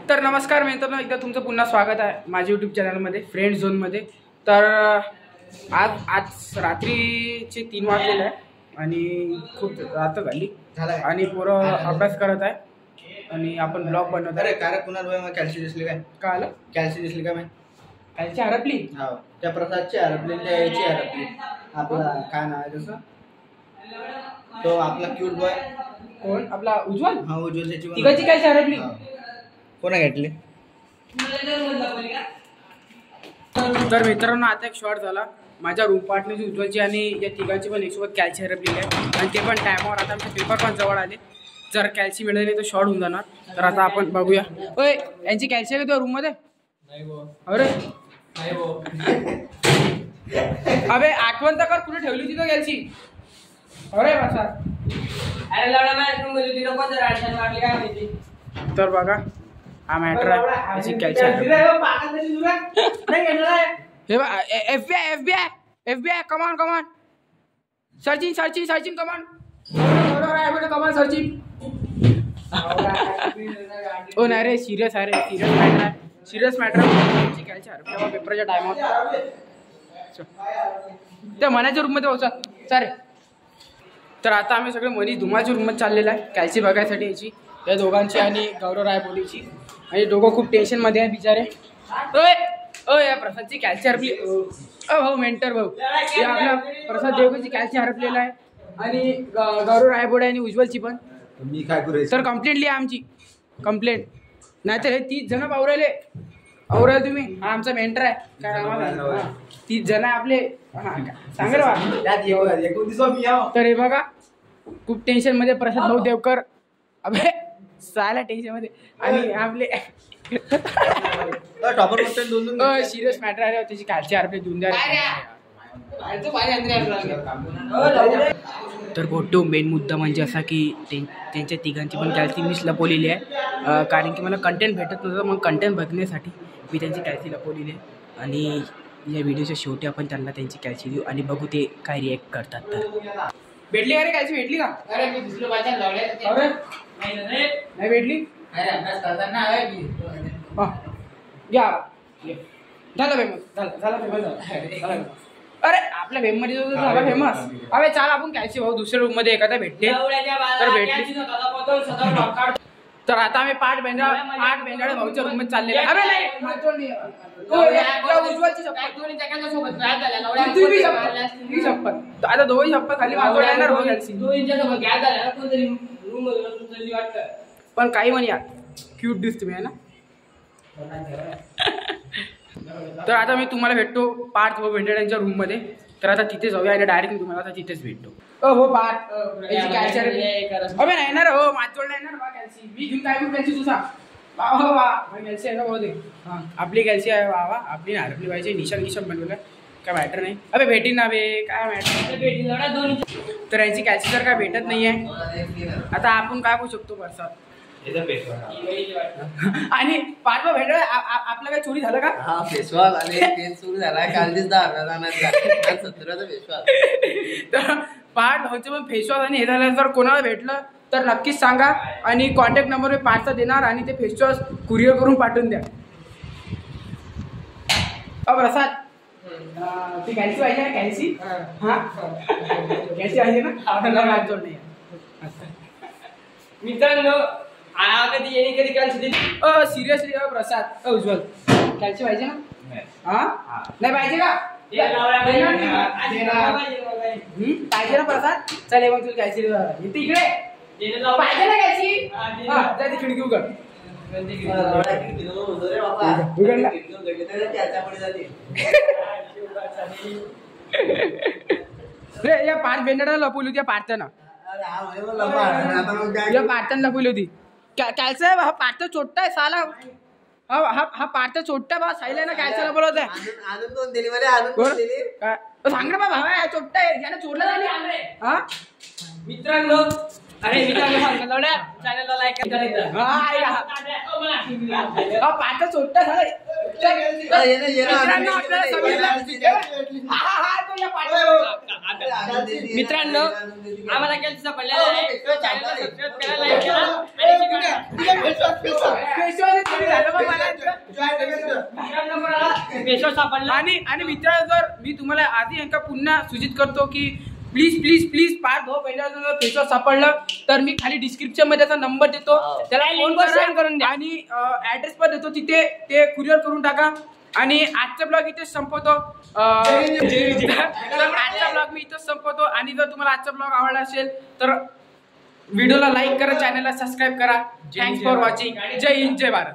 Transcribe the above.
तर नमस्कार मित्रांनो, एकदा तुमचं पुन्हा स्वागत आहे माझ्या यूट्यूब चॅनलमध्ये फ्रेंड झोनमध्ये। तर आज रात्रीचे 3 वाजलेले आहे आणि खूप रात झाली आणि पोरं अभ्यास करत आहे आणि आपण ब्लॉग बनवत आहे। अरे काय कुणाल भाई मला कॅल्सी दिसली काय? काय आलं? कॅल्सी दिसली का? मी कॅल्सी हरपली? हो, त्या प्रसादची हरपली, त्या याची हरपली। आपला काय नाव आहे तसं? तो आपला क्यूट बॉय कोण? आपला उज्ज्वल? हा, उज्ज्वल त्याची तिघाची कॅल्सी हरपली? कोणा घेतली? तर मित्रांनो, आता एक शॉर्ट झाला माझ्या रूम पार्टनरची उज्ज्वलची आणि या तिघांची पण एकसोबत कॅल्सी हरपलेली आहे आणि ते पण टायमावर। आता आमचे पेपर पण जवळ आले, जर कॅल्सी मिळाली तर शॉर्ट होऊन जाणार। तर आता आपण बघूया। ओय, यांची कॅल्सी आहे का रूम मध्ये? अरे अबे आठवण तर कर, कुठे ठेवली होती तो कॅल्सी? अरे बसा, अरे लवडा मॅच रूम मध्ये तिला कोणतं राडशान मारली काय माहिती। तर बघा हा मॅटर आहे, याची कॅल्सी आहे। हे बघा, FBI कमान सर्चिंग कमान सर्चिंग। ओ नाही रे, सिरियस आहे रे, सिरियस मॅटर आहे। कॅल्सी आहे पेपरच्या टायमावर त्या मनाच्या रूम मध्ये पोहोचा चालेल। तर आता आम्ही सगळे मनी धुमाच्या रूममध्ये चाललेला आहे कॅल्सी बघायसाठी याची, त्या दोघांची आणि गौरव रायपोलीची। आणि दोघं खूप टेन्शनमध्ये आहे बिचारे। ओय या प्रसादची कॅल्सी हरपली। भाऊ मेंटर भाऊ, हे आपला प्रसाद देवगडची कॅल्सी हरपलेला आहे आणि गौरव रायपोडे आणि उज्ज्वलची पण। मी काय करू? तर कंप्लेंट लिहा आमची, कंप्लेंट। नाहीतर हे 30 जण आवरायले तुम्ही। हा आमचा मेंटर आहे काय, आम्हाला 30 जण आपले सांग रे बा। तर हे बघा खूप टेन्शन मध्ये प्रसाद भाऊ देवकर, अबे साला टेन्शन मध्ये। आणि आपले टॉपर सिरियस मॅटर आहे, त्याची कॅल्सी हरपली, देऊन द्या। तर फोटो मेन मुद्दा म्हणजे असा की त्यांच्या तिघांची पण कॅल्सी मीच लपवलेली आहे, कारण की मला कंटेंट भेटत नव्हतं। मग कंटेंट बघण्यासाठी मी त्यांची कॅल्सी लपवलेली आहे आणि या व्हिडिओच्या शेवटी आपण त्यांना त्यांची कॅल्सी देऊ आणि बघू ते काय रिॲक्ट करतात। तर भेटली का रे कॅल्सी? भेटली का? अरे मी दुसरं वाचन लावले अरे नाही भेटली? अरे अभ्यास करताना आहे मी। हां घ्या, झालं फेमस, झालं फेमस। अरे आपल्या भेममध्ये जो झाला फेमस। अबे चाल आपण कॅल्सी भाऊ दुसऱ्या रूम मध्ये एखादा भेटते तर भेटली। तर आता आम्ही पाठ बेंजाळे भाऊच्या रूम मध्ये चालले। अबे नाही उज्ज्वलची शपथ, आता दोघी शपथ खाली माझ्यावर येणार हो कॅल्सी। पण काही म्हण या, क्यूट दिसते मी आहे ना। तर आता मी तुम्हाला भेटतो पार्थ व भेंडेड्यांच्या रूम मध्ये। तर आता तिथे जाऊया आणि डायरेक्ट तुम्हाला आता तिथेच भेटतो। हो पार्थ, अबे नाही येणार हो, माझ्याजवळ नाही येणार बा कॅल्सी। मी घेऊन काय करू कॅल्सी तुझा? वा कॅल्सी आहे का भाऊ? ते हां आपली कॅल्सी आहे वा, आपली हरपली पाहिजे। निशान बनवलं काय मॅटर नाही। अबे भेटीन ना बे, काय मॅटर। तर यांची कॅल्सी तर काय भेटत नाही आहे। आता आपण काय करू शकतो प्रसाद? आणि पार्थ व भेंडेळे आपलं काय चोरी झालं का? हा फेसवॉश आणि तेल सुरू झाला काल 17चा फेसवॉश। तर पार्थ भाऊचे पण फेसवॉश आणि हे झालं, जर कोणाला भेटलं तर नक्कीच सांगा आणि कॉन्टॅक्ट नंबर मी पार्थचा देणार आणि ते फेसवॉश कुरिअर करून पाठवून द्या। प्रसाद ती कॅल्सी पाहिजे ना? कॅल्सी हा कॅल्सी पाहिजे ना? माझ्याजवळ नाही मित्रांनो, कधी येणे कधी कॅल्सी दिली? सिरियसली प्रसाद उज्ज्वल कॅल्सी पाहिजे ना? हा नाही पाहिजे का? पाहिजे ना प्रसाद? चल मग तुला कॅल्सी इथे इकडे पाहिजे ना कॅल्सी? हा त्या ती खिडकी उघड। रे या पार्थ बेंडाला लपवली होती, पार्थानं पार्थानं लपवली होती कॅल्सी। हा पार्थ चोट्टा आहे साला, हा पार्थ चोट्टा बा साईला ना कॅल्सी लपवलं होतं। सांग रे बा भावा, चोट्टा आहे यानं चोरला झाली। हा मित्रांनो, अरे मित्रांनो सांगा चॅनलला लाईक करायचं। हा पार्थ चोट्टा झाला। मित्रांनो आम्हाला कॅल्सीचा पडलेला आहे, तो चॅनलला सबस्क्राइब करा, लाईक करा आणि फेसवॉश सापडला. आणि मित्रांनो जर मी तुम्हाला आधी यांना पुन्हा सूचित करतो की प्लीज प्लीज प्लीज पार्थ भाऊ पहिल्या जर फेसवॉश सापडलं तर मी खाली डिस्क्रिप्शन मध्ये त्याचा नंबर देतो, त्याला फोन send करून द्या. आणि ऍड्रेस पण देतो, तिथे ते कुरिअर करून टाका. आणि आजचा ब्लॉग इथेच संपवतो. तर आजचा ब्लॉग मी इथेच संपवतो. आणि जर तुम्हाला आजचा ब्लॉग आवडला असेल तर व्हिडिओला लाईक करा, चॅनलला सबस्क्राईब करा. Thanks for watching. जय हिंद, जय भारत.